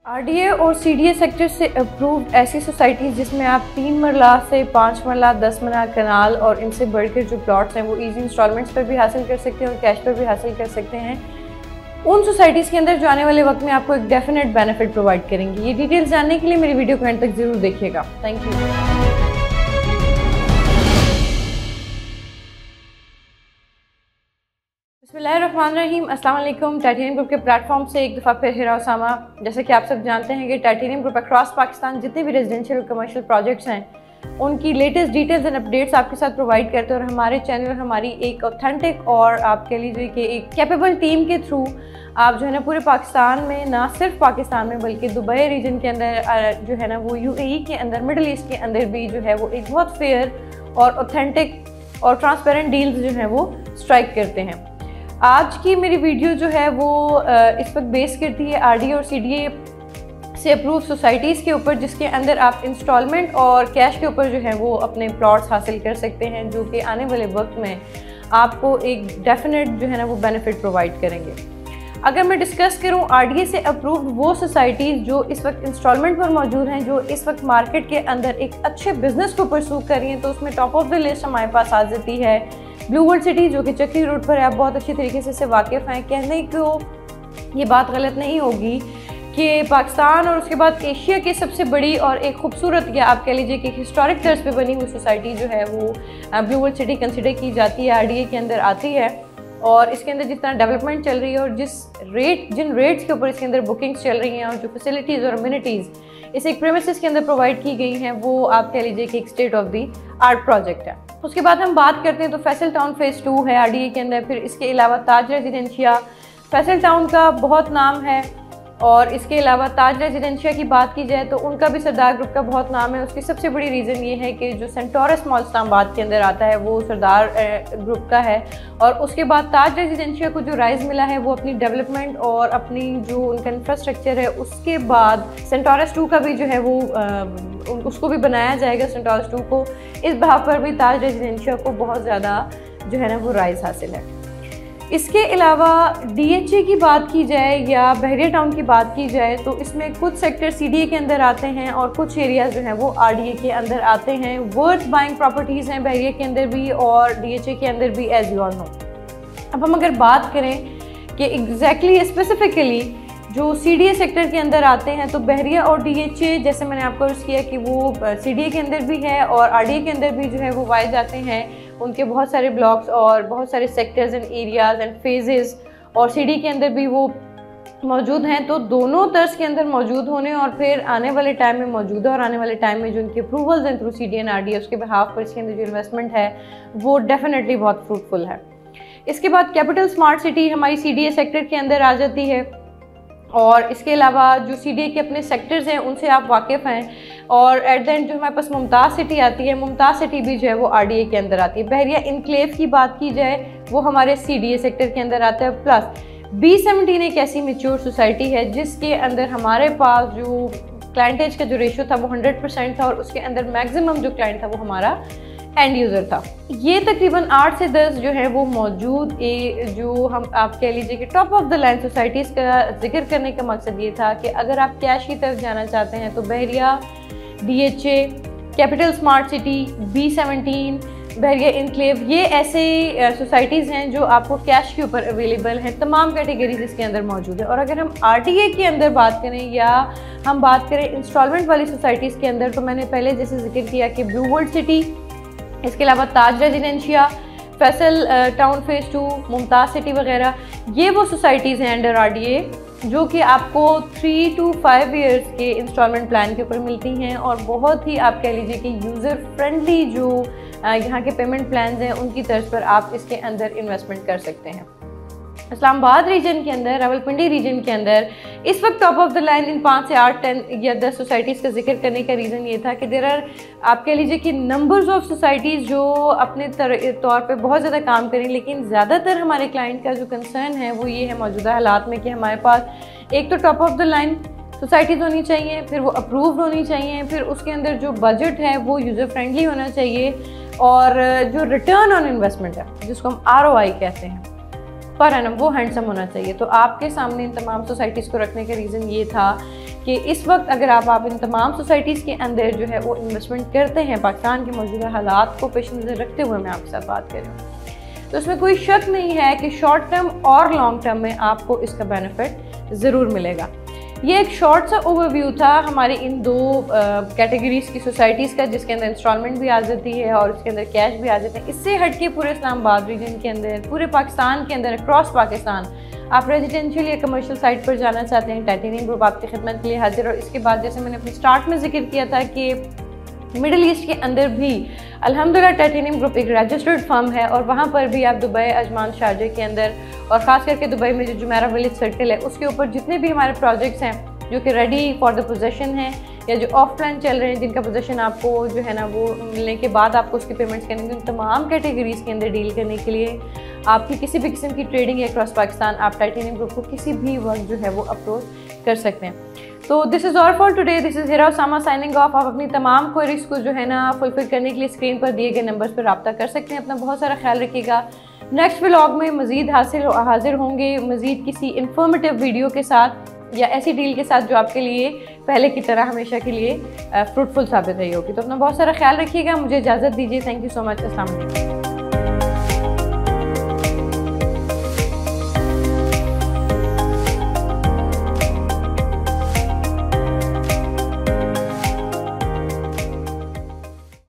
RDA और CDA sector से approved ऐसी सोसाइटीज़ जिसमें आप 3 मरला से 5 मरला 10 मरला कनाल और इनसे बढ़कर जो प्लॉट्स हैं वो इजी इंस्टॉलमेंट्स पर भी हासिल कर सकते हैं और कैश पर भी हासिल कर सकते हैं। उन सोसाइटीज़ के अंदर जो आने वाले वक्त में आपको एक डेफिनेट बेनिफिट प्रोवाइड करेंगी। ये डिटेल्स जानने के लिए मेरी वीडियो को एंड तक ज़रूर देखिएगा। Thank you. बिस्मिल्लाहिर्रहमानिर्रहीम, अस्सलाम वालेकुम। टाइटेनियम ग्रुप के प्लेटफॉर्म से एक दफ़ा फिर हिरा उसामा। जैसे कि आप सब जानते हैं कि टाइटेनियम ग्रुप अक्रॉस पाकिस्तान जितने भी रेजिडेंशियल और कमर्शियल प्रोजेक्ट्स हैं उनकी लेटेस्ट डिटेल्स एंड अपडेट्स आपके साथ प्रोवाइड करते हैं और हमारे चैनल हमारी एक ऑथेंटिक और आप कह लीजिए कि एक कैपेबल टीम के थ्रू आप जो है ना पूरे पाकिस्तान में, ना सिर्फ पाकिस्तान में बल्कि दुबई रीजन के अंदर जो है ना वो यूएई के अंदर, मिडल ईस्ट के अंदर भी जो है वो एक बहुत फेयर और ऑथेंटिक और ट्रांसपेरेंट डील्स जो हैं वो स्ट्राइक करते हैं। आज की मेरी वीडियो जो है वो इस वक्त बेस करती है आरडीए और सीडीए से अप्रूव सोसाइटीज़ के ऊपर, जिसके अंदर आप इंस्टॉलमेंट और कैश के ऊपर जो है वो अपने प्लॉट्स हासिल कर सकते हैं, जो कि आने वाले वक्त में आपको एक डेफिनेट जो है ना वो बेनिफिट प्रोवाइड करेंगे। अगर मैं डिस्कस करूं आरडीए से अप्रूव्ड वो सोसाइटीज़ जो इस वक्त इंस्टॉलमेंट पर मौजूद हैं, जो इस वक्त मार्केट के अंदर एक अच्छे बिजनेस को परसू कर रही हैं, तो उसमें टॉप ऑफ द लिस्ट हमारे पास आ जाती है ब्लू वर्ल्ड सिटी, जो कि चक्री रोड पर है। आप बहुत अच्छी तरीके से इससे वाकिफ़ हैं। कहने को ये बात गलत नहीं होगी कि पाकिस्तान और उसके बाद एशिया की सबसे बड़ी और एक खूबसूरत, या आप कह लीजिए कि हिस्टोरिक तर्ज पे बनी हुई सोसाइटी जो है वो ब्लू वर्ल्ड सिटी कंसिडर की जाती है, आरडीए के अंदर आती है। और इसके अंदर जिस तरह डेवलपमेंट चल रही है और जिन रेट्स के ऊपर इसके अंदर बुकिंग्स चल रही हैं और जो फैसिलिटीज़ और अम्यूनिटीज़ इस एक प्रेमिसेस के अंदर प्रोवाइड की गई हैं, वो आप कह लीजिए कि एक state of the art project है। उसके बाद हम बात करते हैं तो फैसल टाउन फेज़ 2 है आरडीए के अंदर। फिर इसके अलावा ताज रेजिडेंशिया, फैसल टाउन का बहुत नाम है, और इसके अलावा ताज रेजिडेंशिया की बात की जाए तो उनका भी सरदार ग्रुप का बहुत नाम है। उसकी सबसे बड़ी रीज़न ये है कि जो सेंटोरस मॉल इस्लामाबाद के अंदर आता है वो सरदार ग्रुप का है। और उसके बाद ताज रेजिडेंशिया को जो राइज मिला है वो अपनी डेवलपमेंट और अपनी जो उनका इंफ्रास्ट्रक्चर है, उसके बाद सेंटोरस 2 का भी जो है वो उसको भी बनाया जाएगा। सेंटोरस 2 को इस बहा पर भी ताज रेजिडेंशिया को बहुत ज़्यादा जो है ना वो राइज हासिल है। इसके अलावा डीएचए की बात की जाए या बहरिया टाउन की बात की जाए तो इसमें कुछ सेक्टर सीडीए के अंदर आते हैं और कुछ एरियाज़ जो हैं वो आरडीए के अंदर आते हैं। वर्थ बाइंग प्रॉपर्टीज़ हैं बहरिया के अंदर भी और डीएचए के अंदर भी, एज यू ऑल नो। अब हम अगर बात करें कि एग्जैक्टली स्पेसिफिकली जो सीडीए सेक्टर के अंदर आते हैं, तो बहरिया और डीएचए, जैसे मैंने आपको अर्ज़ किया कि वो सीडीए के अंदर भी है और आरडीए के अंदर भी जो है वो पाए जाते हैं। उनके बहुत सारे ब्लॉक्स और बहुत सारे sectors and areas and phases और सीडी के अंदर भी वो मौजूद हैं। तो दोनों तर्ज के अंदर मौजूद होने और फिर आने वाले टाइम में मौजूदा और आने वाले टाइम में जो उनकी अप्रूवल्स हैं थ्रू सीडी एंड आरडीए, उसके बिहाफ पर इसके अंदर जो इन्वेस्टमेंट है वो डेफिनेटली बहुत फ्रूटफुल है। इसके बाद कैपिटल स्मार्ट सिटी हमारी सीडीए सेक्टर के अंदर आ जाती है, और इसके अलावा जो सीडीए के अपने सेक्टर्स हैं उनसे आप वाकिफ़ हैं। और एट द एंड जो हमारे पास मुमताज़ सिटी आती है, मुमताज़ सिटी भी जो है वो आरडीए के अंदर आती है। बहरिया इनक्लेव की बात की जाए वो हमारे सीडीए सेक्टर के अंदर आता है। प्लस B17 एक ऐसी मैच्योर सोसाइटी है जिसके अंदर हमारे पास जो क्लाइंटेज का जो रेशो था वो 100% था और उसके अंदर मैक्सिमम जो क्लाइंट था वो हमारा एंड यूज़र था। ये तकरीबन 8 से 10 जो है वो मौजूद जो हम आप कह लीजिए कि top of the line societies का जिक्र करने का मकसद ये था कि अगर आप कैश की तरफ जाना चाहते हैं तो Bahria, DHA, capital smart city, B17, Bahria enclave, ये ऐसे सोसाइटीज़ हैं जो आपको कैश के ऊपर अवेलेबल हैं। तमाम कैटेगरीज इसके अंदर मौजूद है। और अगर हम आरडीए के अंदर बात करें या हम बात करें इंस्टॉलमेंट वाली सोसाइटीज़ के अंदर, तो मैंने पहले जैसे जिक्र किया कि ब्लू वर्ल्ड सिटी, इसके अलावा Taj Residencia, Faisal town phase 2, Mumtaz city वगैरह, ये वो सोसाइटीज़ हैं अंडर आरडीए जो कि आपको 3 to 5 ईयर्स के इंस्टॉलमेंट प्लान के ऊपर मिलती हैं और बहुत ही आप कह लीजिए कि यूज़र फ्रेंडली जो यहाँ के पेमेंट प्लान्स हैं उनकी तर्ज पर आप इसके अंदर इन्वेस्टमेंट कर सकते हैं। इस्लामाबाद रीजन के अंदर, रावलपिंडी रीजन के अंदर इस वक्त top of the line in 5 से 8, 10 या 10 सोसाइटीज़ का जिक्र करने का रीज़न ये था कि देयर आर आप कह लीजिए कि नंबर्स ऑफ सोसाइटीज़ जो अपने तौर पे बहुत ज़्यादा काम करें, लेकिन ज़्यादातर हमारे क्लाइंट का जो कंसर्न है वो ये है मौजूदा हालात में कि हमारे पास एक तो top of the line societies होनी चाहिए, फिर वो अप्रूव्ड होनी चाहिए, फिर उसके अंदर जो बजट है वो यूज़र फ्रेंडली होना चाहिए, और जो रिटर्न ऑन इन्वेस्टमेंट है जिसको हम ROI कहते हैं पर एनम वो हैंडसम होना चाहिए। तो आपके सामने इन तमाम सोसाइटीज़ को रखने का रीज़न ये था कि इस वक्त अगर आप इन तमाम सोसाइटीज़ के अंदर जो है वो इन्वेस्टमेंट करते हैं, पाकिस्तान के मौजूदा हालात को पेश नज़र रखते हुए मैं आपके साथ बात कर रही हूँ, तो उसमें कोई शक नहीं है कि शॉर्ट टर्म और लॉन्ग टर्म में आपको इसका बेनिफिट ज़रूर मिलेगा। ये एक शॉर्ट सा ओवरव्यू था हमारी इन दो कैटेगरीज़ की सोसाइटीज़ का, जिसके अंदर इंस्टॉलमेंट भी आ जाती है और उसके अंदर कैश भी आ जाते हैं। इससे हटके पूरे इस्लामाबाद रीजन के अंदर, पूरे पाकिस्तान के अंदर, अक्रॉस पाकिस्तान आप रेजिडेंशियल या कमर्शियल साइट पर जाना चाहते हैं, टाइटेनियम ग्रुप आपकी खिदमत के लिए हाजिर। और इसके बाद जैसे मैंने अपने स्टार्ट में जिक्र किया था कि मिडिल ईस्ट के अंदर भी अल्हम्दुलिल्लाह टाइटेनियम ग्रुप एक रजिस्टर्ड फर्म है और वहाँ पर भी आप दुबई, अजमान, शारजा के अंदर और ख़ास करके दुबई में जो जुमेरा विलेज सर्कल है उसके ऊपर जितने भी हमारे प्रोजेक्ट्स हैं जो कि रेडी फॉर द पोजेसन हैं या जो ऑफ प्लान चल रहे हैं, जिनका पोजेसन आपको जो है ना वो मिलने के बाद आपको उसकी पेमेंट्स करनी है, उन तमाम कैटेगरीज़ के अंदर डील करने के लिए आपकी किसी भी किस्म की ट्रेडिंग है अक्रॉस पाकिस्तान, आप टाइटेनियम ग्रुप को किसी भी वक्त जो है वो अप्रोच कर सकते हैं। तो this is all for today, this is Hira Usama signing off. आप अपनी तमाम क्वेरीज को जो है ना फुलफिल करने के लिए स्क्रीन पर दिए गए नंबर्स पर रब्ता कर सकते हैं। अपना बहुत सारा ख्याल रखिएगा। नेक्स्ट व्लॉग में मज़ीद हाजिर होंगे मज़ीद किसी इन्फॉर्मेटिव वीडियो के साथ या ऐसी डील के साथ जो आपके लिए पहले की तरह हमेशा के लिए फ्रूटफुल साबित रही होगी। तो अपना बहुत सारा ख्याल रखिएगा। मुझे इजाज़त दीजिए। Thank you so much. अस्सलाम वालेकुम।